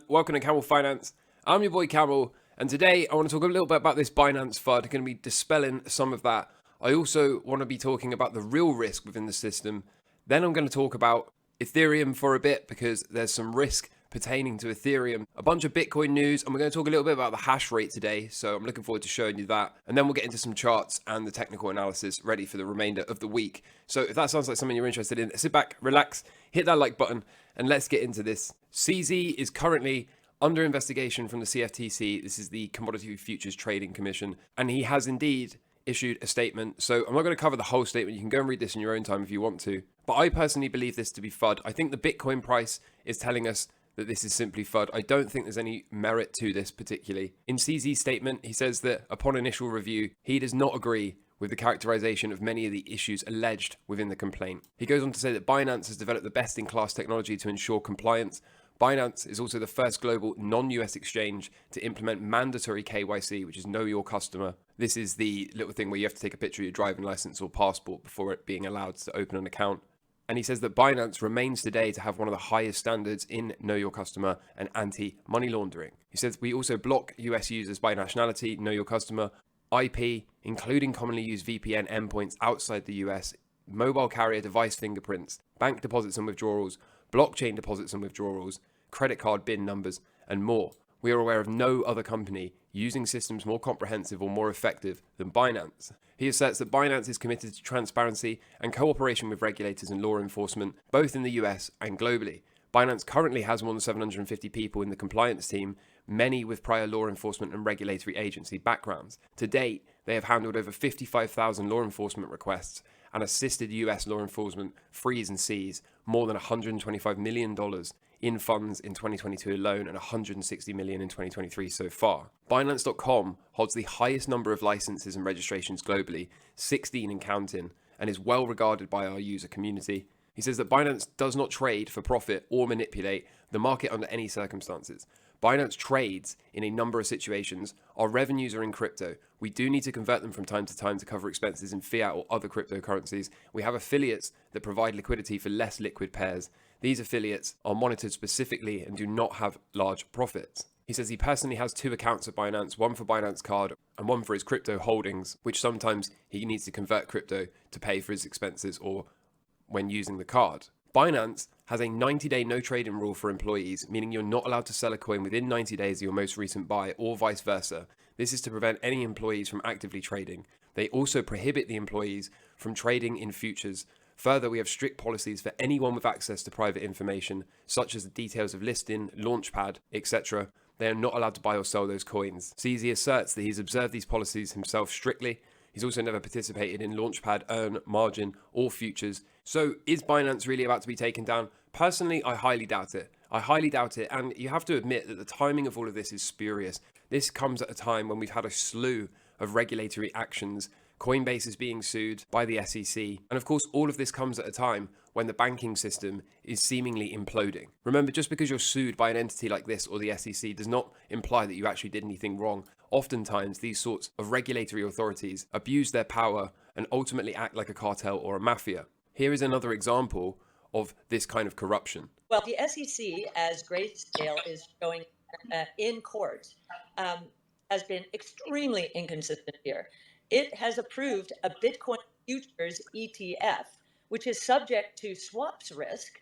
Welcome to Camel Finance. I'm your boy Camel, and today I want to talk a little bit about this Binance FUD. I'm going to be dispelling some of that. I also want to be talking about the real risk within the system. Then I'm going to talk about Ethereum for a bit because there's some risk pertaining to Ethereum, a bunch of Bitcoin news, and we're going to talk a little bit about the hash rate today. So I'm looking forward to showing you that. And then we'll get into some charts and the technical analysis ready for the remainder of the week. So if that sounds like something you're interested in, sit back, relax, hit that like button, and let's get into this. CZ is currently under investigation from the CFTC. This is the Commodity Futures Trading Commission, and he has indeed issued a statement. So I'm not going to cover the whole statement. You can go and read this in your own time if you want to. But I personally believe this to be FUD. I think the Bitcoin price is telling us that this is simply FUD. I don't think there's any merit to this particularly. In CZ's statement, he says that upon initial review, he does not agree with the characterization of many of the issues alleged within the complaint. He goes on to say that Binance has developed the best-in-class technology to ensure compliance. Binance is also the first global non-US exchange to implement mandatory KYC, which is Know Your Customer. This is the little thing where you have to take a picture of your driving license or passport before it being allowed to open an account. And he says that Binance remains today to have one of the highest standards in Know Your Customer and anti-money laundering. He says we also block US users by nationality, Know Your Customer, IP, including commonly used VPN endpoints outside the US, mobile carrier device fingerprints, bank deposits and withdrawals, blockchain deposits and withdrawals, credit card BIN numbers, and more. We are aware of no other company using systems more comprehensive or more effective than Binance. He asserts that Binance is committed to transparency and cooperation with regulators and law enforcement, both in the US and globally. Binance currently has more than 750 people in the compliance team, many with prior law enforcement and regulatory agency backgrounds. To date, they have handled over 55,000 law enforcement requests and assisted US law enforcement freeze and seize more than $125 million in funds in 2022 alone and $160 million in 2023 so far. Binance.com holds the highest number of licenses and registrations globally, 16 and counting, and is well regarded by our user community. He says that Binance does not trade for profit or manipulate the market under any circumstances. Binance trades in a number of situations. Our revenues are in crypto. We do need to convert them from time to time to cover expenses in fiat or other cryptocurrencies. We have affiliates that provide liquidity for less liquid pairs. These affiliates are monitored specifically and do not have large profits. He says he personally has 2 accounts at Binance, one for Binance Card and one for his crypto holdings, which sometimes he needs to convert crypto to pay for his expenses or when using the card. Binance has a 90-day no trading rule for employees, meaning you're not allowed to sell a coin within 90 days of your most recent buy or vice versa. This is to prevent any employees from actively trading. They also prohibit the employees from trading in futures. Further, we have strict policies for anyone with access to private information, such as the details of listing, launchpad, etc. They are not allowed to buy or sell those coins. CZ asserts that he's observed these policies himself strictly. He's also never participated in Launchpad, Earn, Margin, or futures. So is Binance really about to be taken down? Personally, I highly doubt it. And you have to admit that the timing of all of this is spurious. This comes at a time when we've had a slew of regulatory actions. Coinbase is being sued by the SEC. And of course, all of this comes at a time when the banking system is seemingly imploding. Remember, just because you're sued by an entity like this or the SEC does not imply that you actually did anything wrong. Oftentimes, these sorts of regulatory authorities abuse their power and ultimately act like a cartel or a mafia. Here is another example of this kind of corruption. Well, the SEC, as Grayscale is showing in court, has been extremely inconsistent here. It has approved a Bitcoin futures ETF, which is subject to swaps risk,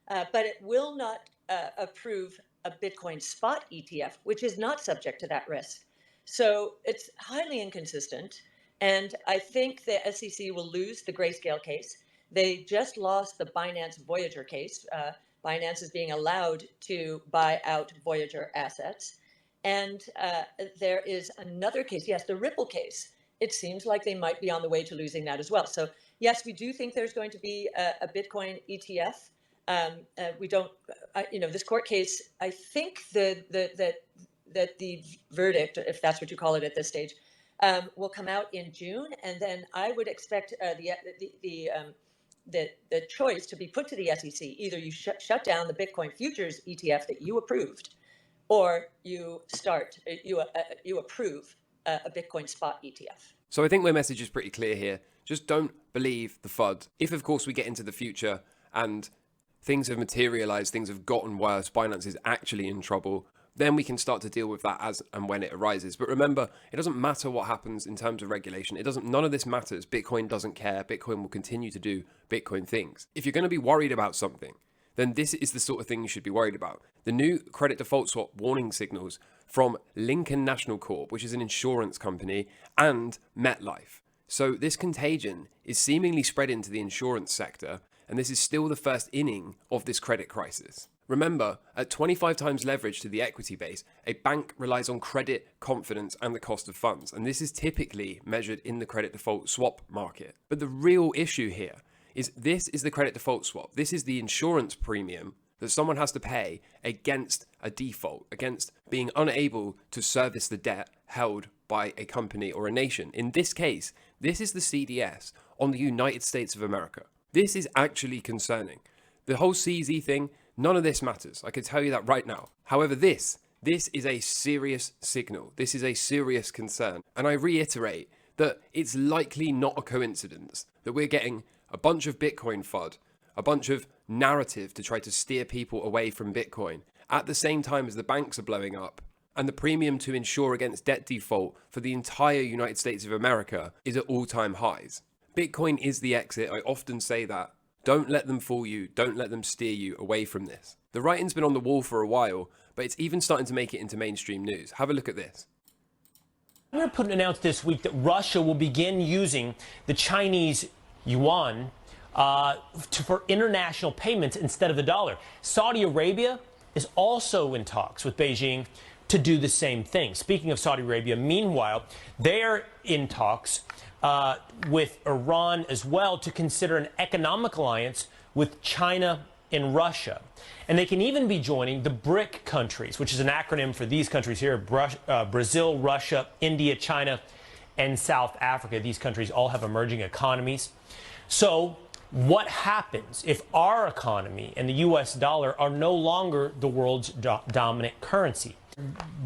but it will not approve a Bitcoin spot ETF, which is not subject to that risk. So it's highly inconsistent. And I think the SEC will lose the Grayscale case. They just lost the Binance Voyager case. Binance is being allowed to buy out Voyager assets. And there is another case, yes, the Ripple case. It seems like they might be on the way to losing that as well. So yes, we do think there's going to be a Bitcoin ETF. We don't, this court case, I think that the verdict, if that's what you call it at this stage, will come out in June. And then I would expect the choice to be put to the SEC. Either you shut down the Bitcoin futures ETF that you approved, or you approve a Bitcoin spot ETF. So I think my message is pretty clear here. Just don't believe the FUD. If, of course, we get into the future and things have materialized, things have gotten worse, Binance is actually in trouble, then we can start to deal with that as and when it arises. But remember, it doesn't matter what happens in terms of regulation. None of this matters. Bitcoin doesn't care. Bitcoin will continue to do Bitcoin things. If you're going to be worried about something, then this is the sort of thing you should be worried about. The new credit default swap warning signals from Lincoln National Corp, which is an insurance company, and MetLife. So this contagion is seemingly spread into the insurance sector, and this is still the first inning of this credit crisis. Remember, at 25 times leverage to the equity base, a bank relies on credit, confidence, and the cost of funds, and this is typically measured in the credit default swap market. But the real issue here is this is the credit default swap. This is the insurance premium that someone has to pay against a default, against being unable to service the debt held by a company or a nation. In this case, this is the CDS on the United States of America. This is actually concerning. The whole CZ thing, none of this matters. I can tell you that right now. However, this is a serious signal. This is a serious concern. And I reiterate that it's likely not a coincidence that we're getting a bunch of Bitcoin FUD, a bunch of narrative to try to steer people away from Bitcoin, at the same time as the banks are blowing up, and the premium to insure against debt default for the entire United States of America is at all-time highs. Bitcoin is the exit. I often say that. Don't let them fool you. Don't let them steer you away from this. The writing's been on the wall for a while, but it's even starting to make it into mainstream news. Have a look at this. Putin announced this week that Russia will begin using the Chinese yuan for international payments instead of the dollar. Saudi Arabia is also in talks with Beijing to do the same thing. Speaking of Saudi Arabia, meanwhile, they're in talks with Iran as well to consider an economic alliance with China and Russia. And they can even be joining the BRIC countries, which is an acronym for these countries here, Brazil, Russia, India, China, and South Africa. These countries all have emerging economies. So what happens if our economy and the U.S. dollar are no longer the world's dominant currency?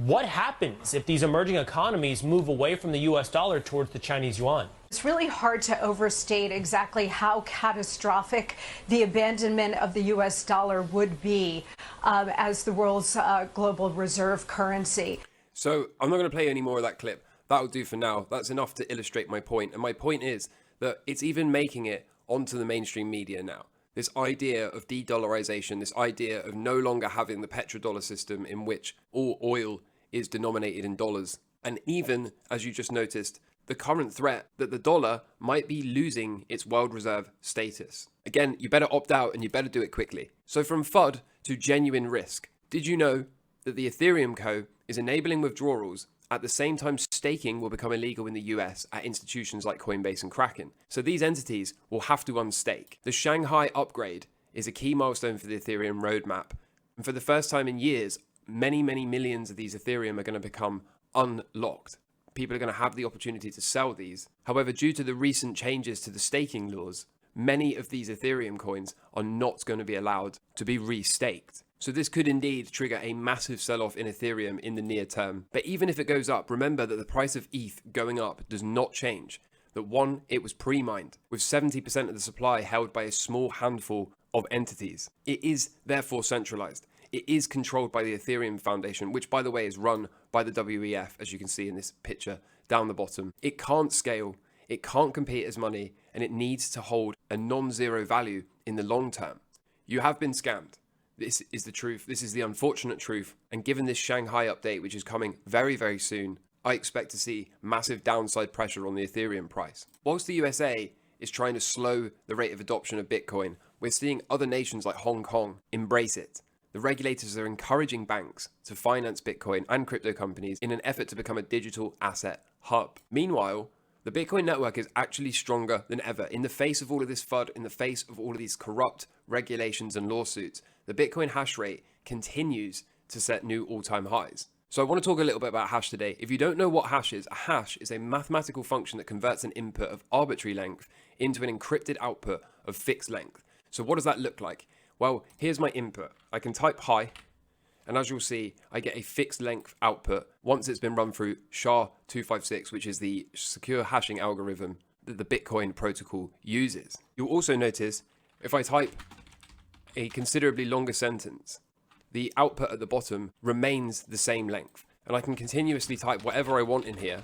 What happens if these emerging economies move away from the U.S. dollar towards the Chinese yuan? It's really hard to overstate exactly how catastrophic the abandonment of the U.S. dollar would be as the world's global reserve currency. So I'm not going to play any more of that clip. That'll do for now. That's enough to illustrate my point. And my point is that it's even making it onto the mainstream media now. This idea of de-dollarization, this idea of no longer having the petrodollar system in which all oil is denominated in dollars. And even, as you just noticed, the current threat that the dollar might be losing its world reserve status. Again, you better opt out and you better do it quickly. So from FUD to genuine risk, did you know that the Ethereum Co is enabling withdrawals at the same time staking will become illegal in the US at institutions like Coinbase and Kraken? So these entities will have to unstake. The Shanghai upgrade is a key milestone for the Ethereum roadmap. And for the first time in years, many millions of these Ethereum are going to become unlocked. People are going to have the opportunity to sell these. However, due to the recent changes to the staking laws, many of these Ethereum coins are not going to be allowed to be restaked. So this could indeed trigger a massive sell-off in Ethereum in the near term. But even if it goes up, remember that the price of ETH going up does not change. That one, it was pre-mined, with 70% of the supply held by a small handful of entities. It is therefore centralized. It is controlled by the Ethereum Foundation, which, by the way, is run by the WEF, as you can see in this picture down the bottom. It can't scale, it can't compete as money, and it needs to hold a non-zero value in the long term. You have been scammed. This is the truth. This is the unfortunate truth. And given this Shanghai update, which is coming very soon, I expect to see massive downside pressure on the Ethereum price. Whilst the USA is trying to slow the rate of adoption of Bitcoin, we're seeing other nations like Hong Kong embrace it. The regulators are encouraging banks to finance Bitcoin and crypto companies in an effort to become a digital asset hub. Meanwhile, the Bitcoin network is actually stronger than ever. In the face of all of this FUD, in the face of all of these corrupt regulations and lawsuits, the Bitcoin hash rate continues to set new all-time highs. So I want to talk a little bit about hash today. If you don't know what hash is a mathematical function that converts an input of arbitrary length into an encrypted output of fixed length. So what does that look like? Well, here's my input. I can type hi, and as you'll see, I get a fixed length output once it's been run through SHA-256, which is the secure hashing algorithm that the Bitcoin protocol uses. You'll also notice if I type a considerably longer sentence, the output at the bottom remains the same length. And I can continuously type whatever I want in here.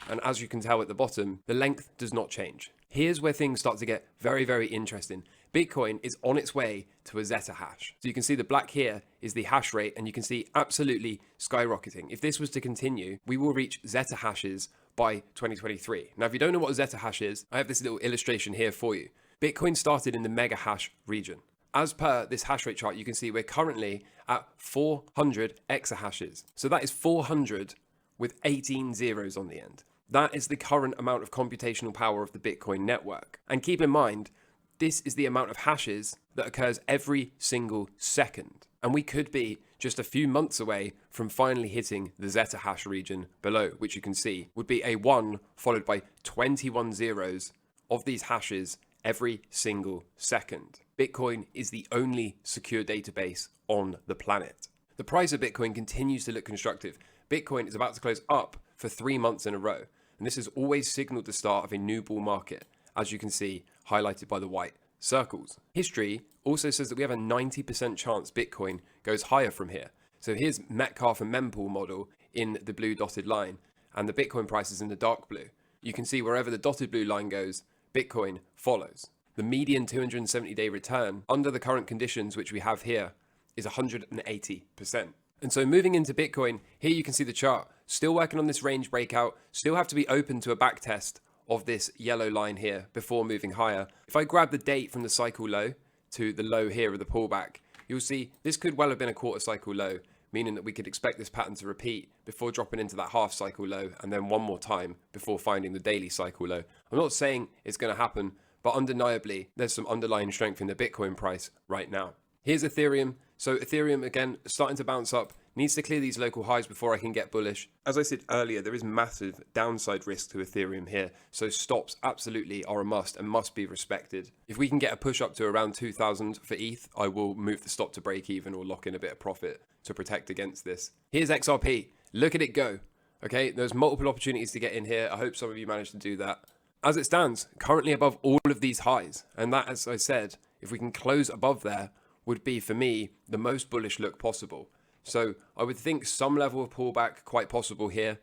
And as you can tell at the bottom, the length does not change. Here's where things start to get very, very interesting. Bitcoin is on its way to a zettahash. So you can see the black here is the hash rate, and you can see absolutely skyrocketing. If this was to continue, we will reach zettahashes by 2023. Now, if you don't know what a zettahash is, I have this little illustration here for you. Bitcoin started in the mega hash region. As per this hash rate chart, you can see we're currently at 400 exahashes. So that is 400 with 18 zeros on the end. That is the current amount of computational power of the Bitcoin network. And keep in mind, this is the amount of hashes that occurs every single second. And we could be just a few months away from finally hitting the zettahash region below, which you can see would be a 1 followed by 21 zeros of these hashes every single second. Bitcoin is the only secure database on the planet. The price of Bitcoin continues to look constructive. Bitcoin is about to close up for 3 months in a row. And this has always signaled the start of a new bull market, as you can see highlighted by the white circles. History also says that we have a 90% chance Bitcoin goes higher from here. So here's Metcalfe and mempool model in the blue dotted line, and the Bitcoin price is in the dark blue. You can see wherever the dotted blue line goes, Bitcoin follows. The median 270-day return under the current conditions which we have here is 180%. And so moving into Bitcoin, here you can see the chart, still working on this range breakout, still have to be open to a back test of this yellow line here before moving higher. If I grab the date from the cycle low to the low here of the pullback, you'll see this could well have been a quarter cycle low, meaning that we could expect this pattern to repeat before dropping into that half cycle low and then one more time before finding the daily cycle low. I'm not saying it's going to happen, but undeniably there's some underlying strength in the Bitcoin price right now. Here's Ethereum. So Ethereum, again, starting to bounce up, needs to clear these local highs before I can get bullish. As I said earlier, there is massive downside risk to Ethereum here. So stops absolutely are a must and must be respected. If we can get a push up to around 2,000 for ETH, I will move the stop to break even or lock in a bit of profit to protect against this. Here's XRP. Look at it go. Okay, there's multiple opportunities to get in here. I hope some of you managed to do that. As it stands, currently above all of these highs. And that, as I said, if we can close above there, would be, for me, the most bullish look possible. So I would think some level of pullback quite possible here.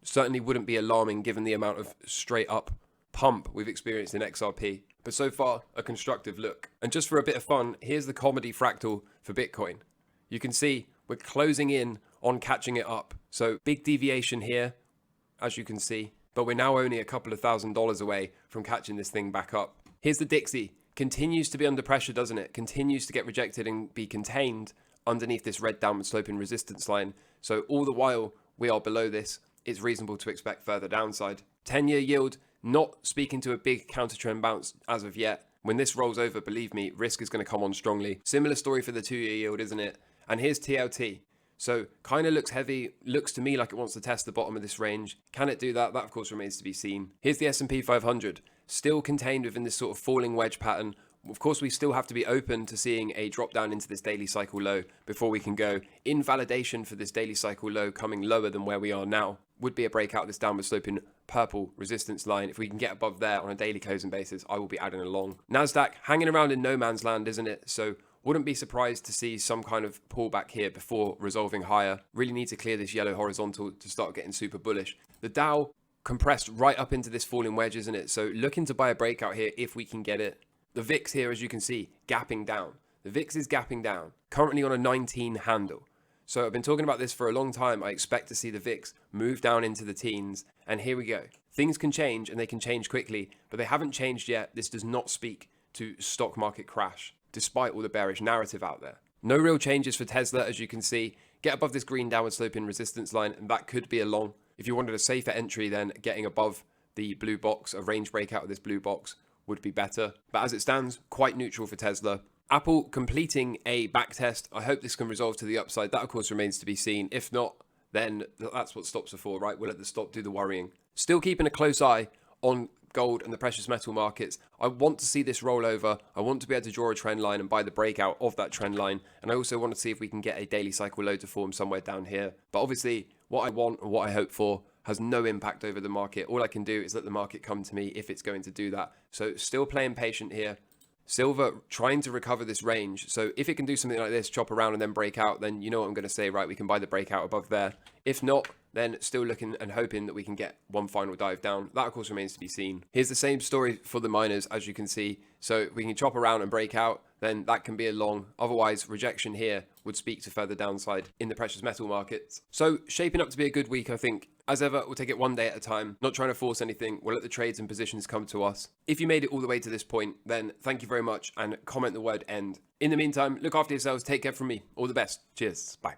Certainly wouldn't be alarming given the amount of straight up pump we've experienced in XRP. But so far, a constructive look. And just for a bit of fun, here's the comedy fractal for Bitcoin. You can see we're closing in on catching it up. So big deviation here, as you can see. But we're now only a couple of $1,000s away from catching this thing back up. Here's the Dixie. Continues to be under pressure, doesn't it? Continues to get rejected and be contained underneath this red downward sloping resistance line. So all the while we are below this, it's reasonable to expect further downside. 10-year yield, not speaking to a big counter trend bounce as of yet. When this rolls over, believe me, risk is going to come on strongly. Similar story for the 2-year yield, isn't it? And here's TLT. So kind of looks heavy, looks to me like it wants to test the bottom of this range. Can it do that? That of course remains to be seen. Here's the S&P 500, still contained within this sort of falling wedge pattern. Of course, we still have to be open to seeing a drop down into this daily cycle low before we can go. Invalidation for this daily cycle low coming lower than where we are now would be a breakout of this downward sloping purple resistance line. If we can get above there on a daily closing basis, I will be adding along. NASDAQ hanging around in no man's land, isn't it? So wouldn't be surprised to see some kind of pullback here before resolving higher. Really need to clear this yellow horizontal to start getting super bullish. The Dow compressed right up into this falling wedge, isn't it? So looking to buy a breakout here if we can get it. The VIX here, as you can see, gapping down. The VIX is gapping down, currently on a 19 handle. So I've been talking about this for a long time. I expect to see the VIX move down into the teens. And here we go. Things can change and they can change quickly, but they haven't changed yet. This does not speak to stock market crash, despite all the bearish narrative out there. No real changes for Tesla, as you can see. Get above this green downward sloping resistance line, and that could be a long. If you wanted a safer entry, then getting above the blue box, a range breakout of this blue box, would be better. But as it stands, quite neutral for Tesla. Apple completing a back test. I hope this can resolve to the upside. That, of course, remains to be seen. If not, then that's what stops are for, right? We'll let the stop do the worrying. Still keeping a close eye on gold and the precious metal markets. I want to see this roll over. I want to be able to draw a trend line and buy the breakout of that trend line. And I also want to see if we can get a daily cycle low to form somewhere down here. But obviously, what I want and what I hope for has no impact over the market. All I can do is let the market come to me if it's going to do that. So still playing patient here. Silver trying to recover this range. So if it can do something like this, chop around and then break out, then you know what I'm going to say, right? We can buy the breakout above there. If not, then still looking and hoping that we can get one final dive down. That, of course, remains to be seen. Here's the same story for the miners, as you can see. So if we can chop around and break out, then that can be a long. Otherwise, rejection here would speak to further downside in the precious metal markets. So shaping up to be a good week, I think. As ever, we'll take it one day at a time, not trying to force anything. We'll let the trades and positions come to us. If you made it all the way to this point, then thank you very much and comment the word end. In the meantime, look after yourselves. Take care from me. All the best. Cheers. Bye.